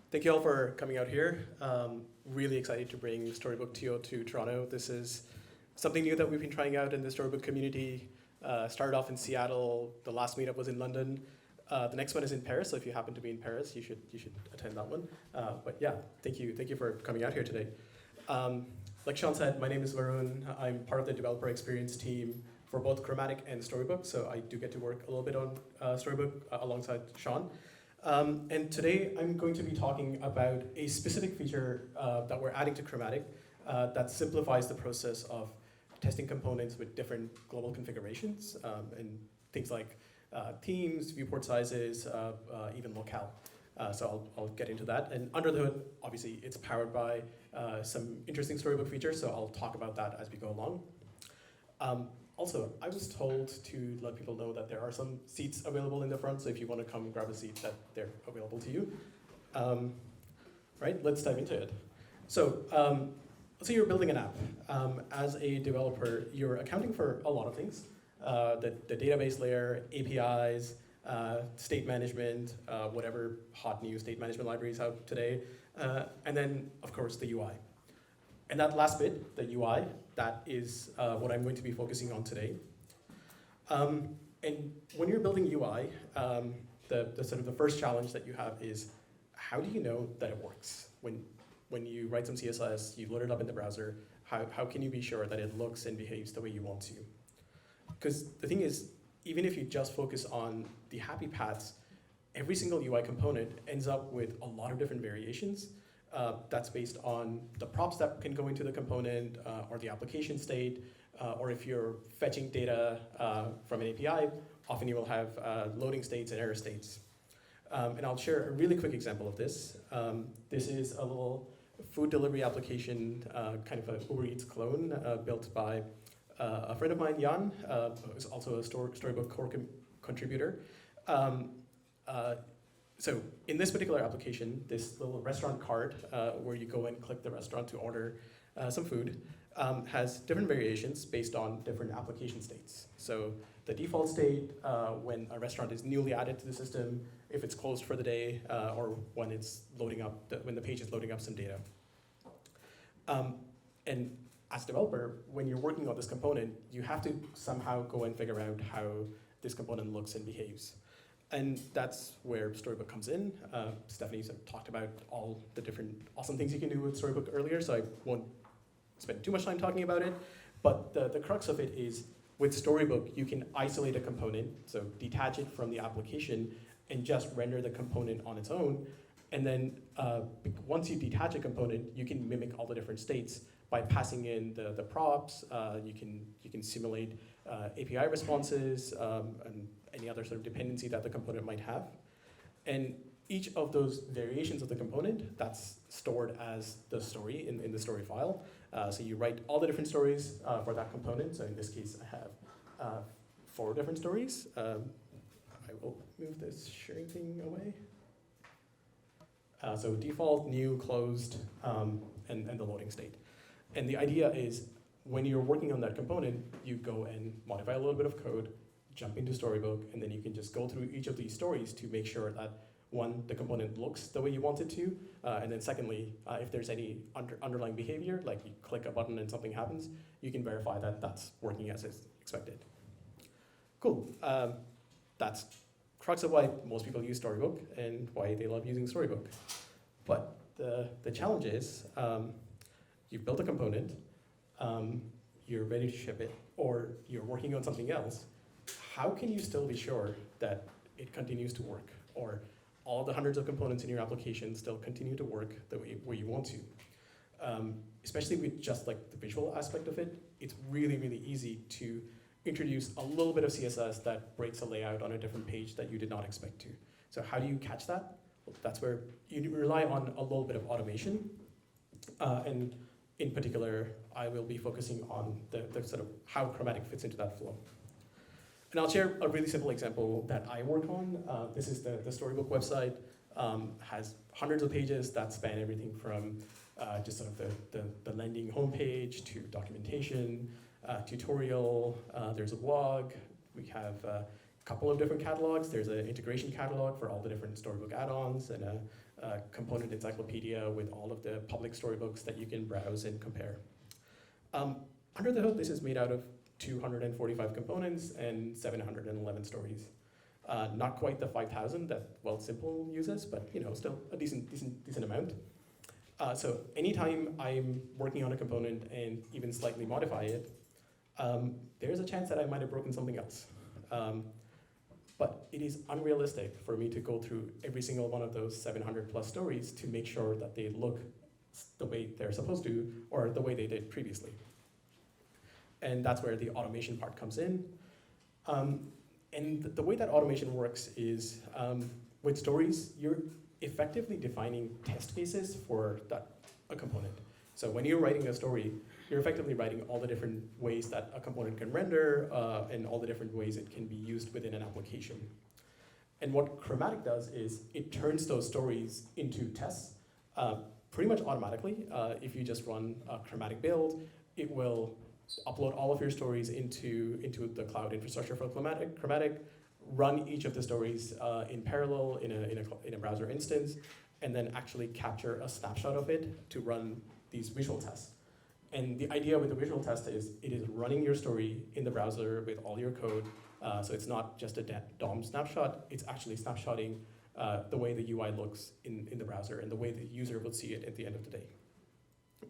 Thank you all for coming out here. Really excited to bring Storybook.io to Toronto. This is something new that we've been trying out in the storybook community. Started off in Seattle. The last meetup was in London. The next one is in Paris. So if you happen to be in Paris, you should attend that one. But yeah, thank you for coming out here today. Like Sean said, my name is Varun. I'm part of the developer experience team for both Chromatic and Storybook. So I do get to work a little bit on Storybook alongside Sean. And today I'm going to be talking about a specific feature that we're adding to Chromatic that simplifies the process of testing components with different global configurations and things like themes, viewport sizes, even locale. So I'll get into that. And under the hood, obviously, it's powered by some interesting Storybook features, so I'll talk about that as we go along. Also, I was told to let people know that there are some seats available in the front, so if you want to come grab a seat, that they're available to you. Right, let's dive into it. So, let's say you're building an app. As a developer, you're accounting for a lot of things. The database layer, APIs, state management, whatever hot new state management libraries out today, and then, of course, the UI. And that last bit, the UI, that is what I'm going to be focusing on today. And when you're building UI, the sort of the first challenge that you have is, how do you know that it works? When you write some CSS, you load it up in the browser, how can you be sure that it looks and behaves the way you want to? Because the thing is, even if you just focus on the happy paths, every single UI component ends up with a lot of different variations. That's based on the props that can go into the component or the application state, or if you're fetching data from an API, often you will have loading states and error states. And I'll share a really quick example of this. This is a little food delivery application, kind of an Uber Eats clone built by a friend of mine, Jan, who's also a Storybook core contributor. So in this particular application, this little restaurant cart where you go and click the restaurant to order some food has different variations based on different application states. So the default state when a restaurant is newly added to the system, if it's closed for the day, or when it's loading up, when the page is loading up some data. And as a developer, when you're working on this component, you have to somehow go and figure out how this component looks and behaves. And that's where Storybook comes in. Stephanie talked about all the different awesome things you can do with Storybook earlier, so I won't spend too much time talking about it. But the crux of it is, with Storybook, you can isolate a component, so detach it from the application, and just render the component on its own. And then once you detach a component, you can mimic all the different states by passing in the props. You can simulate API responses and any other sort of dependency that the component might have. And each of those variations of the component, that's stored as the story in the story file. So you write all the different stories for that component. So in this case, I have 4 different stories. I will move this sharing thing away. So default, new, closed, and the loading state. And the idea is, when you're working on that component, you go and modify a little bit of code, jump into Storybook, and then you can just go through each of these stories to make sure that, one, the component looks the way you want it to, and then secondly, if there's any underlying behavior, like you click a button and something happens, you can verify that that's working as expected. Cool. That's crux of why most people use Storybook and why they love using Storybook. But the challenge is, you've built a component, you're ready to ship it, or you're working on something else. How can you still be sure that it continues to work, or all the hundreds of components in your application still continue to work the way you want to? Especially with just like the visual aspect of it, it's really, really easy to introduce a little bit of CSS that breaks a layout on a different page that you did not expect to. So how do you catch that? Well, that's where you rely on a little bit of automation. And in particular, I will be focusing on the sort of how Chromatic fits into that flow. And I'll share a really simple example that I work on. This is the Storybook website. Has hundreds of pages that span everything from just sort of the landing homepage to documentation, tutorial. There's a blog. We have couple of different catalogs. There's an integration catalog for all the different Storybook add-ons and a component encyclopedia with all of the public storybooks that you can browse and compare. Under the hood, this is made out of 245 components and 711 stories. Not quite the 5,000 that Simple uses, but still a decent amount. So anytime I'm working on a component and even slightly modify it, there's a chance that I might have broken something else. But it is unrealistic for me to go through every single one of those 700 plus stories to make sure that they look the way they're supposed to or the way they did previously. And that's where the automation part comes in. And the way that automation works is with stories, you're effectively defining test cases for a component. So when you're writing a story, you're effectively writing all the different ways that a component can render and all the different ways it can be used within an application. And what Chromatic does is it turns those stories into tests pretty much automatically. If you just run a Chromatic build, it will upload all of your stories into the cloud infrastructure for Chromatic, run each of the stories in parallel in a browser instance, and then actually capture a snapshot of it to run these visual tests. And the idea with the visual test is it is running your story in the browser with all your code, so it's not just a DOM snapshot, it's actually snapshotting the way the UI looks in the browser and the way the user will see it at the end of the day.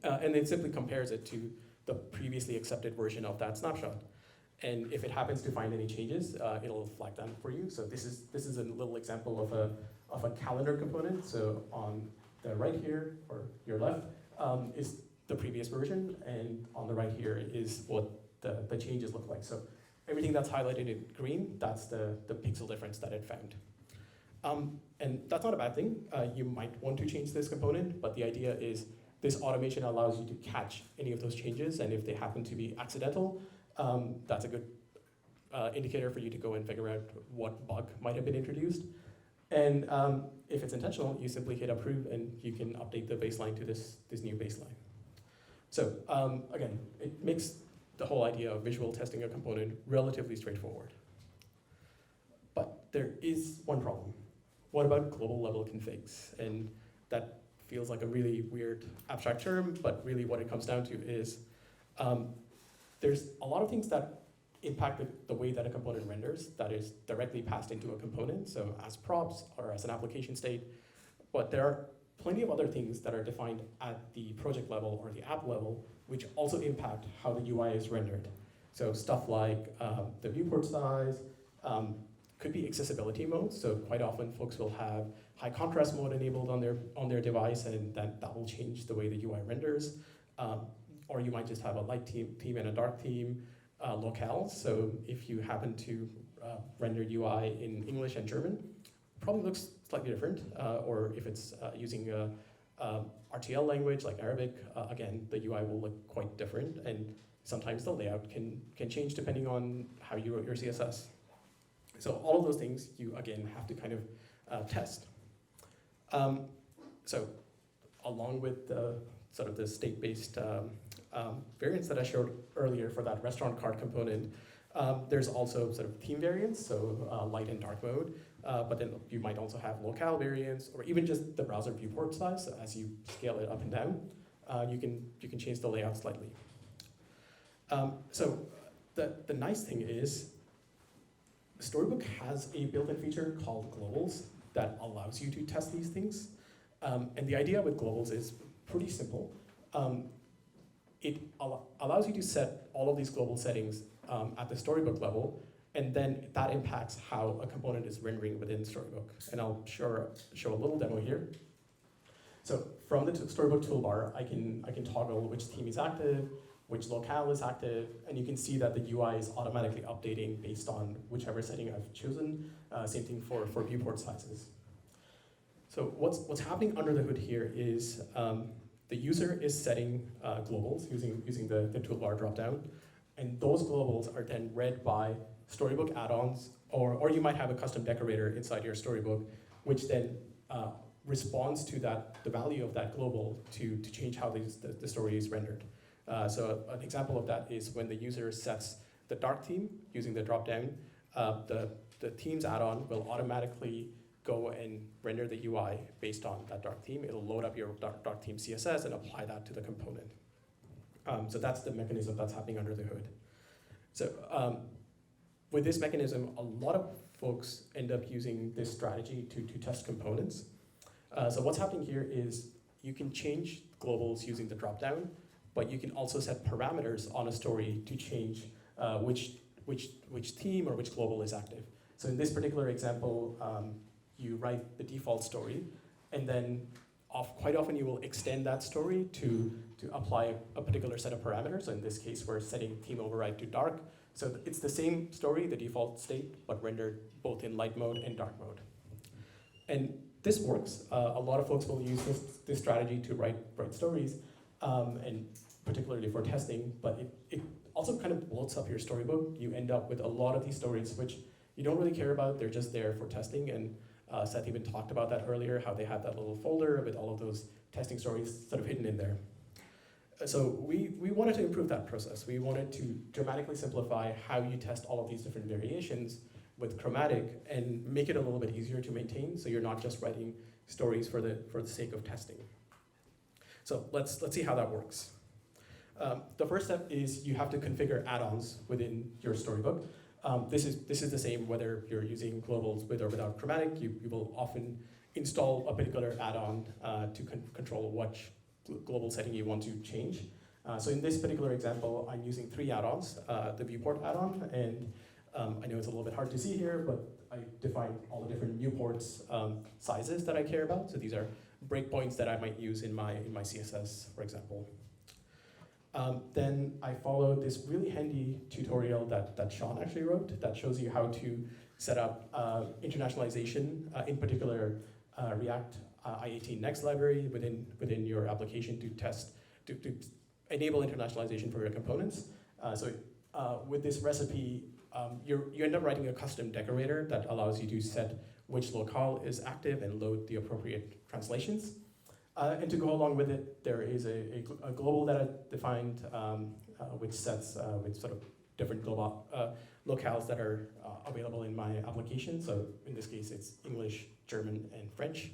And it simply compares it to the previously accepted version of that snapshot. And if it happens to find any changes, it'll flag them for you. So this is a little example of a calendar component. So on the right here, or your left, is the previous version, and on the right here is what the changes look like. So everything that's highlighted in green, that's the pixel difference that it found. And that's not a bad thing. You might want to change this component, but the idea is this automation allows you to catch any of those changes, and if they happen to be accidental, that's a good indicator for you to go and figure out what bug might have been introduced. And if it's intentional, you simply hit approve and you can update the baseline to this new baseline. So again, it makes the whole idea of visual testing a component relatively straightforward. But there is one problem. What about global level configs? And that feels like a really weird abstract term, but really what it comes down to is there's a lot of things that impact the way that a component renders that is directly passed into a component, so as props or as an application state. But there are plenty of other things that are defined at the project level or the app level, which also impact how the UI is rendered. So stuff like the viewport size, could be accessibility modes. So quite often folks will have high contrast mode enabled on their device, and that will change the way the UI renders. Or you might just have a light theme and a dark theme locales. So if you happen to render UI in English and German, probably looks slightly different. Or if it's using a RTL language like Arabic, again, the UI will look quite different, and sometimes the layout can change depending on how you wrote your CSS. So all of those things you, again, have to kind of test. So along with the sort of the state-based variants that I showed earlier for that restaurant card component, there's also sort of theme variants, so light and dark mode, but then you might also have locale variants, or even just the browser viewport size. So as you scale it up and down, you can change the layout slightly. So the nice thing is, Storybook has a built-in feature called globals that allows you to test these things. And the idea with globals is pretty simple. It allows you to set all of these global settings at the Storybook level, and then that impacts how a component is rendering within Storybook. And I'll show a little demo here. So from the Storybook toolbar, I can toggle which theme is active, which locale is active, and you can see that the UI is automatically updating based on whichever setting I've chosen. Same thing for viewport sizes. So what's happening under the hood here is the user is setting globals using the toolbar dropdown, and those globals are then read by Storybook add-ons, or you might have a custom decorator inside your Storybook, which then responds to the value of that global to change how the story is rendered. So an example of that is when the user sets the dark theme using the dropdown, the the themes add-on will automatically go and render the UI based on that dark theme. It'll load up your dark theme CSS and apply that to the component. So that's the mechanism that's happening under the hood. So with this mechanism, a lot of folks end up using this strategy to test components. So what's happening here is you can change globals using the dropdown, but you can also set parameters on a story to change which theme or which global is active. So in this particular example, you write the default story, and then quite often you will extend that story to apply a particular set of parameters. So in this case, we're setting theme override to dark. So it's the same story, the default state, but rendered both in light mode and dark mode. And this works. A lot of folks will use this strategy to write stories, and particularly for testing, but it also kind of bloats up your storybook. You end up with a lot of these stories which you don't really care about, they're just there for testing, and Seth even talked about that earlier, how they have that little folder with all of those testing stories sort of hidden in there. So we wanted to improve that process. We wanted to dramatically simplify how you test all of these different variations with Chromatic and make it a little bit easier to maintain, so you're not just writing stories for the sake of testing. So let's see how that works. The first step is you have to configure add-ons within your storybook. This is the same whether you're using globals with or without Chromatic. You will often install a particular add-on to control which global setting you want to change. So in this particular example, I'm using 3 add-ons, the viewport add-on, and I know it's a little bit hard to see here, but I defined all the different viewports sizes that I care about. So these are breakpoints that I might use in my CSS, for example. Then I followed this really handy tutorial that Sean actually wrote that shows you how to set up internationalization, in particular React I18 Next library within your application to test, to enable internationalization for your components. So with this recipe, you end up writing a custom decorator that allows you to set which locale is active and load the appropriate translations. And to go along with it, there is a global that I defined, which sets with sort of different global locales that are available in my application. So in this case, it's English, German, and French.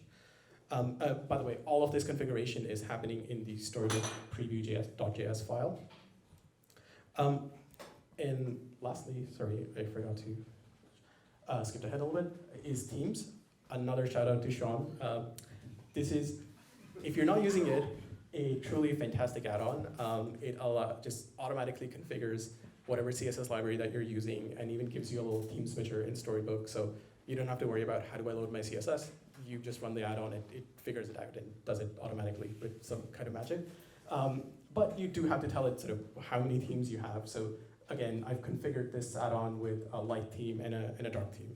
By the way, all of this configuration is happening in the storybook preview.js file. And lastly, sorry, I forgot to skip ahead a little bit, is themes. Another shout out to Sean. This is, if you're not using it, a truly fantastic add-on. It just automatically configures whatever CSS library that you're using and even gives you a little theme switcher in Storybook, so you don't have to worry about how do I load my CSS. You just run the add-on, it figures it out and does it automatically with some kind of magic. But you do have to tell it sort of how many themes you have. So again, I've configured this add-on with a light theme and a dark theme.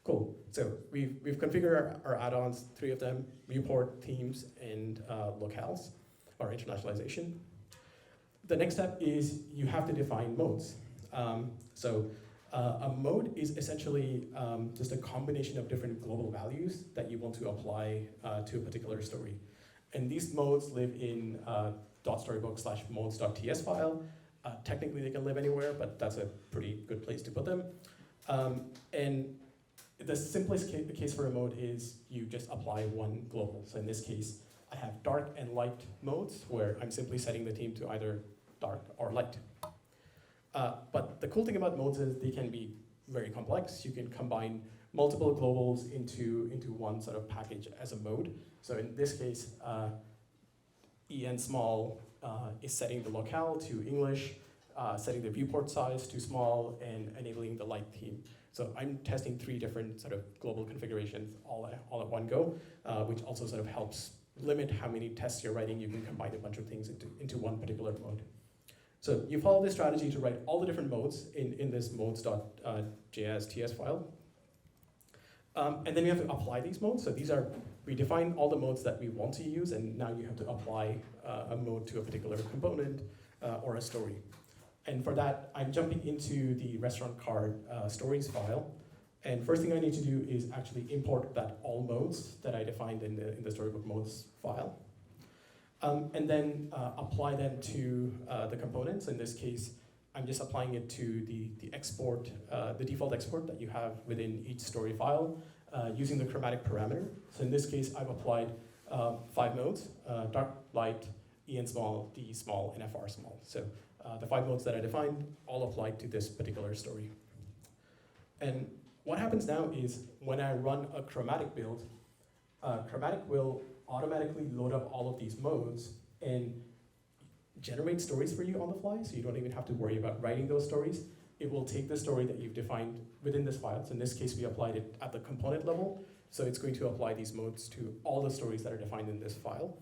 Cool. So we've configured our add-ons, 3 of them: viewport, themes, and locales, or internationalization. The next step is you have to define modes. A mode is essentially just a combination of different global values that you want to apply to a particular story. And these modes live in .storybook/modes.ts file. Technically they can live anywhere, but that's a pretty good place to put them. And the simplest case for a mode is you just apply one global. So in this case, I have dark and light modes where I'm simply setting the theme to either dark or light. But the cool thing about modes is they can be very complex. You can combine multiple globals into one sort of package as a mode. So in this case, en small is setting the locale to English, setting the viewport size to small, and enabling the light theme. So I'm testing 3 different sort of global configurations all at one go, which also sort of helps limit how many tests you're writing. You can combine a bunch of things into one particular mode. So you follow this strategy to write all the different modes in this modes.js TS file. And then you have to apply these modes. So we define all the modes that we want to use, and now you have to apply a mode to a particular component or a story. And for that, I'm jumping into the restaurant card stories file. And first thing I need to do is actually import that all modes that I defined in the storybook modes file. And then apply them to the components. In this case, I'm just applying it to the export, the default export that you have within each story file using the chromatic parameter. So in this case, I've applied 5 modes, dark, light, EN small, D small, and FR small. So the 5 modes that I defined all apply to this particular story. And what happens now is when I run a chromatic build, chromatic will automatically load up all of these modes and generate stories for you on the fly, so you don't even have to worry about writing those stories. It will take the story that you've defined within this file. So in this case, we applied it at the component level, so it's going to apply these modes to all the stories that are defined in this file.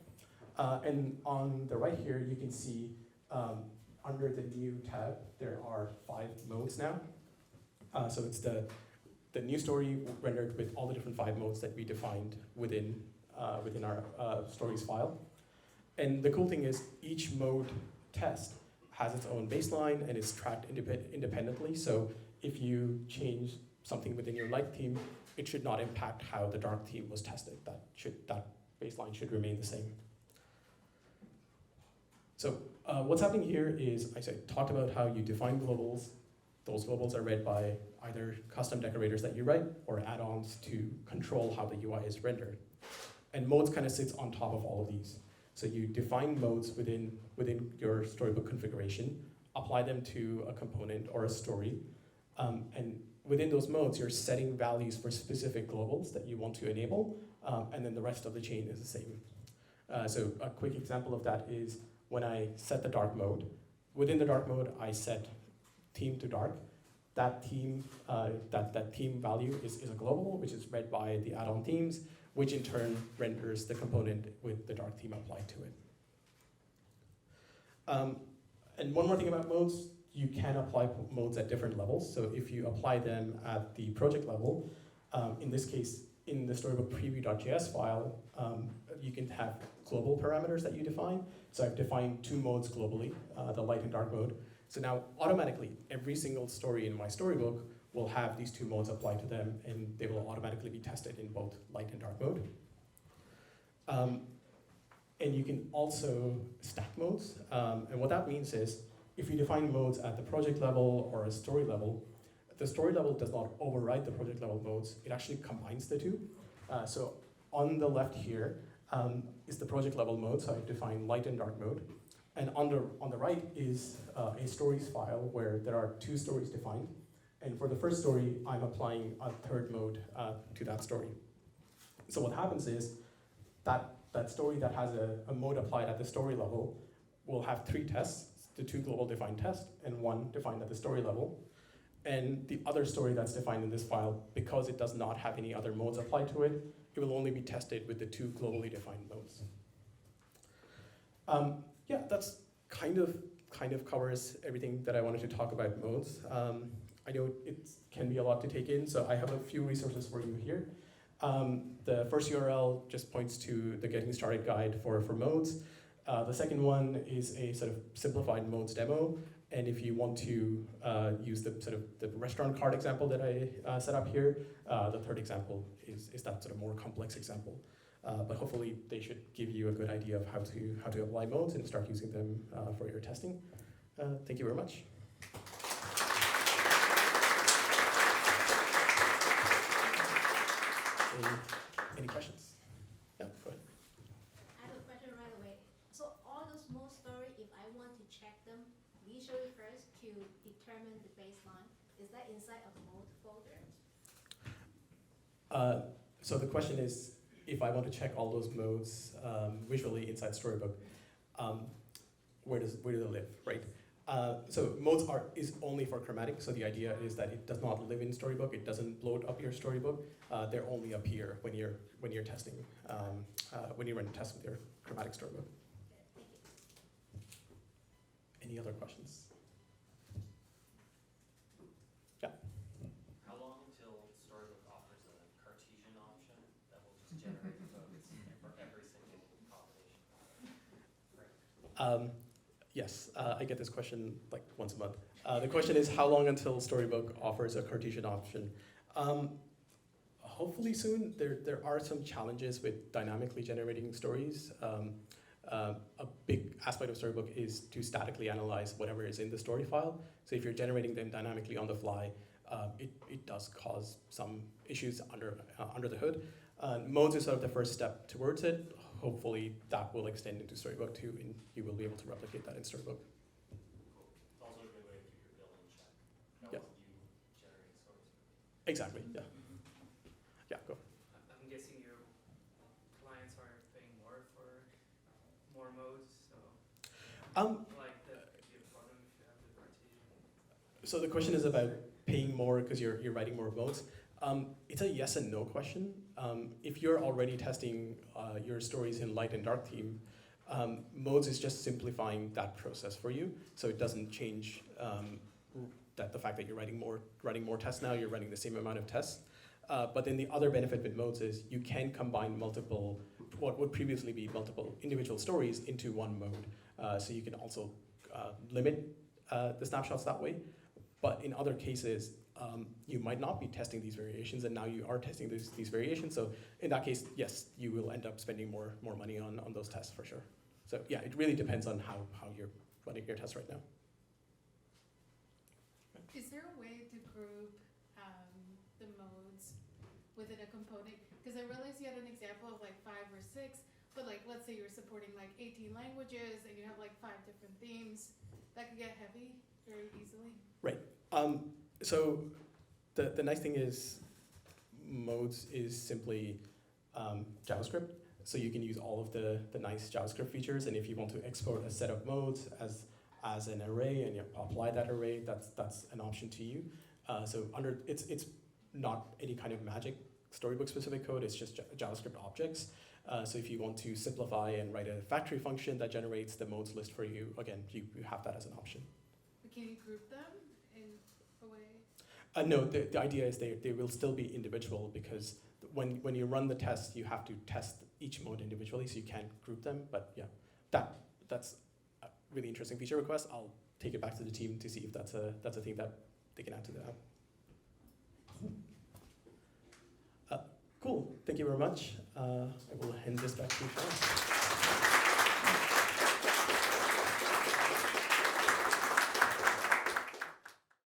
And on the right here, you can see under the new tab, there are 5 modes now. So it's the new story rendered with all the different 5 modes that we defined within our stories file. And the cool thing is each mode test has its own baseline and is tracked independently. So if you change something within your light theme, it should not impact how the dark theme was tested. That baseline should remain the same. So what's happening here is I talked about how you define globals. Those globals are read by either custom decorators that you write or add-ons to control how the UI is rendered. And modes kind of sits on top of all of these. So you define modes within your storybook configuration, apply them to a component or a story, and within those modes, you're setting values for specific globals that you want to enable, and then the rest of the chain is the same. So a quick example of that is when I set the dark mode. Within the dark mode, I set theme to dark. That theme, that theme value is a global, which is read by the add-on themes, which in turn renders the component with the dark theme applied to it. And one more thing about modes, you can apply modes at different levels. So if you apply them at the project level, in this case, in the storybook preview.js file, you can have global parameters that you define. So I've defined 2 modes globally, the light and dark mode. So now automatically, every single story in my storybook will have these 2 modes applied to them, and they will automatically be tested in both light and dark mode. And you can also stack modes. And what that means is, if you define modes at the project level or a story level, the story level does not override the project level modes. It actually combines the 2. So on the left here is the project level mode. So I've defined light and dark mode. And on the right is a stories file where there are 2 stories defined. And for the first story, I'm applying a 3rd mode to that story. So what happens is that story that has a mode applied at the story level will have 3 tests, the 2 global defined tests and 1 defined at the story level. And the other story that's defined in this file, because it does not have any other modes applied to it, it will only be tested with the 2 globally defined modes. Yeah, that's kind of covers everything that I wanted to talk about modes. I know it can be a lot to take in, so I have a few resources for you here. The first URL just points to the Getting Started guide for modes. The second one is a sort of simplified modes demo, and if you want to use the restaurant card example that I set up here, the third example is that sort of more complex example. But hopefully they should give you a good idea of how to apply modes and start using them for your testing. Thank you very much. Any questions? Yeah, go ahead. I have a question right away. So all those mode story, if I want to check them visually first to determine the baseline, is that inside a mode folder? So the question is, if I want to check all those modes visually inside Storybook, where do they live, right? So modes is only for chromatic, so the idea is that it does not live in Storybook, it doesn't load up your Storybook, they're only up here when you're testing, when you run a test with your chromatic Storybook. Any other questions? Yeah. How long until Storybook offers a Cartesian option that will just generate modes for every single combination? Yes, I get this question like once a month. The question is, how long until Storybook offers a Cartesian option? Hopefully soon. There are some challenges with dynamically generating stories. A big aspect of Storybook is to statically analyze whatever is in the story file. So if you're generating them dynamically on the fly, it does cause some issues under the hood. Modes is sort of the first step towards it. Hopefully that will extend into Storybook too, and you will be able to replicate that in Storybook. Cool. It's also a good way to keep your bill in check. That Yeah. wasn't you generating stories. Exactly, yeah. Yeah, go. I'm guessing your clients are paying more for more modes, so like that give for them if you have the Cartesian. So the question is about paying more because you're writing more modes. It's a yes and no question. If you're already testing your stories in light and dark theme, modes is just simplifying that process for you. So it doesn't change that the fact that you're writing more tests now, you're running the same amount of tests. But then the other benefit with modes is you can combine what would previously be multiple individual stories into one mode. So you can also limit the snapshots that way. But in other cases, you might not be testing these variations, and now you are testing these variations. So in that case, yes, you will end up spending more money on those tests for sure. So yeah, it really depends on how you're running your tests right now. Is there a way to group the modes within a component? Because I realized you had an example of like 5 or 6, but like let's say you're supporting like 18 languages and you have like 5 different themes, that could get heavy very easily. Right. So the nice thing is modes is simply JavaScript. So you can use all of the nice JavaScript features, and if you want to export a set of modes as an array and you apply that array, that's an option to you. So it's not any kind of magic Storybook specific code, it's just JavaScript objects. So if you want to simplify and write a factory function that generates the modes list for you, again, you have that as an option. But can you group them in a way? No, the idea is they will still be individual, because when you run the test, you have to test each mode individually, so you can't group them. But yeah, that's a really interesting feature request. I'll take it back to the team to see if that's a thing that they can add to the app. Cool, thank you very much. I will hand this back to you, Sean.